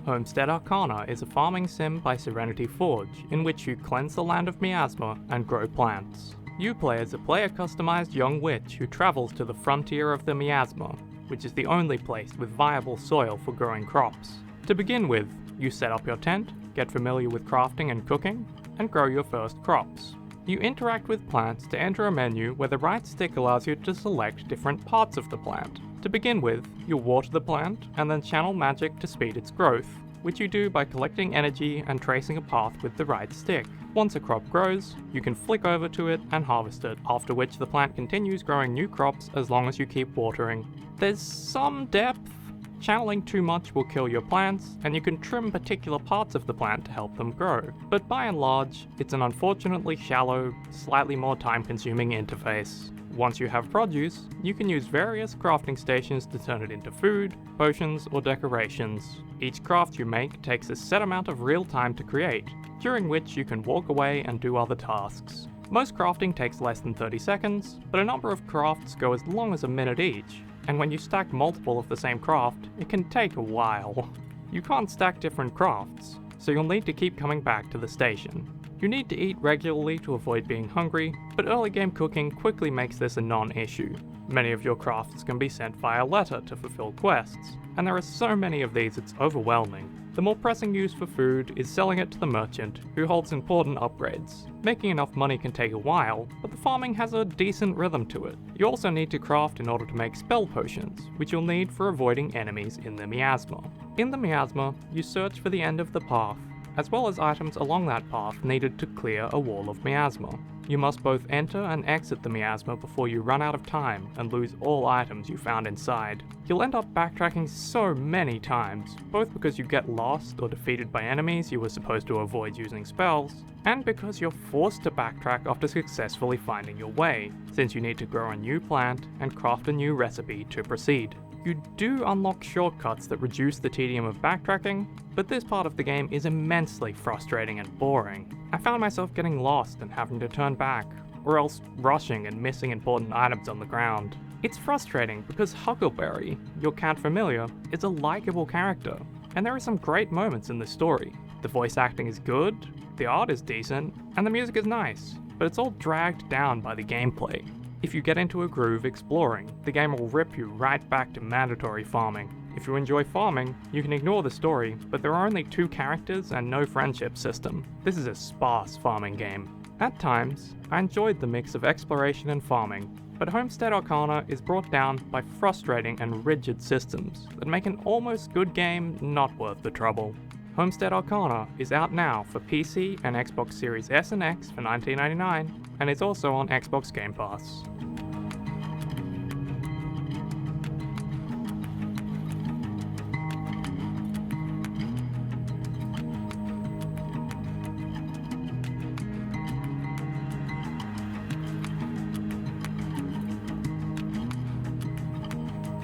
Homestead Arcana is a farming sim by Serenity Forge, in which you cleanse the land of Miasma and grow plants. You play as a player-customized young witch who travels to the frontier of the Miasma, which is the only place with viable soil for growing crops. To begin with, you set up your tent, get familiar with crafting and cooking, and grow your first crops. You interact with plants to enter a menu where the right stick allows you to select different parts of the plant. To begin with, you'll water the plant and then channel magic to speed its growth, which you do by collecting energy and tracing a path with the right stick. Once a crop grows, you can flick over to it and harvest it, after which the plant continues growing new crops as long as you keep watering. There's some depth. Channeling too much will kill your plants, and you can trim particular parts of the plant to help them grow. But by and large, it's an unfortunately shallow, slightly more time-consuming interface. Once you have produce, you can use various crafting stations to turn it into food, potions, or decorations. Each craft you make takes a set amount of real time to create, during which you can walk away and do other tasks. Most crafting takes less than 30 seconds, but a number of crafts go as long as a minute each, and when you stack multiple of the same craft, it can take a while. You can't stack different crafts, so you'll need to keep coming back to the station. You need to eat regularly to avoid being hungry, but early game cooking quickly makes this a non-issue. Many of your crafts can be sent via letter to fulfill quests, and there are so many of these it's overwhelming. The more pressing use for food is selling it to the merchant, who holds important upgrades. Making enough money can take a while, but the farming has a decent rhythm to it. You also need to craft in order to make spell potions, which you'll need for avoiding enemies in the Miasma. In the Miasma, you search for the end of the path, as well as items along that path needed to clear a wall of Miasma. You must both enter and exit the Miasma before you run out of time and lose all items you found inside. You'll end up backtracking so many times, both because you get lost or defeated by enemies you were supposed to avoid using spells, and because you're forced to backtrack after successfully finding your way, since you need to grow a new plant and craft a new recipe to proceed. You do unlock shortcuts that reduce the tedium of backtracking, but this part of the game is immensely frustrating and boring. I found myself getting lost and having to turn back, or else rushing and missing important items on the ground. It's frustrating because Huckleberry, your cat familiar, is a likable character, and there are some great moments in the story. The voice acting is good, the art is decent, and the music is nice, but it's all dragged down by the gameplay. If you get into a groove exploring, the game will rip you right back to mandatory farming. If you enjoy farming, you can ignore the story, but there are only 2 characters and no friendship system. This is a sparse farming game. At times, I enjoyed the mix of exploration and farming, but Homestead Arcana is brought down by frustrating and rigid systems that make an almost good game not worth the trouble. Homestead Arcana is out now for PC and Xbox Series S and X for $19.99, and is also on Xbox Game Pass.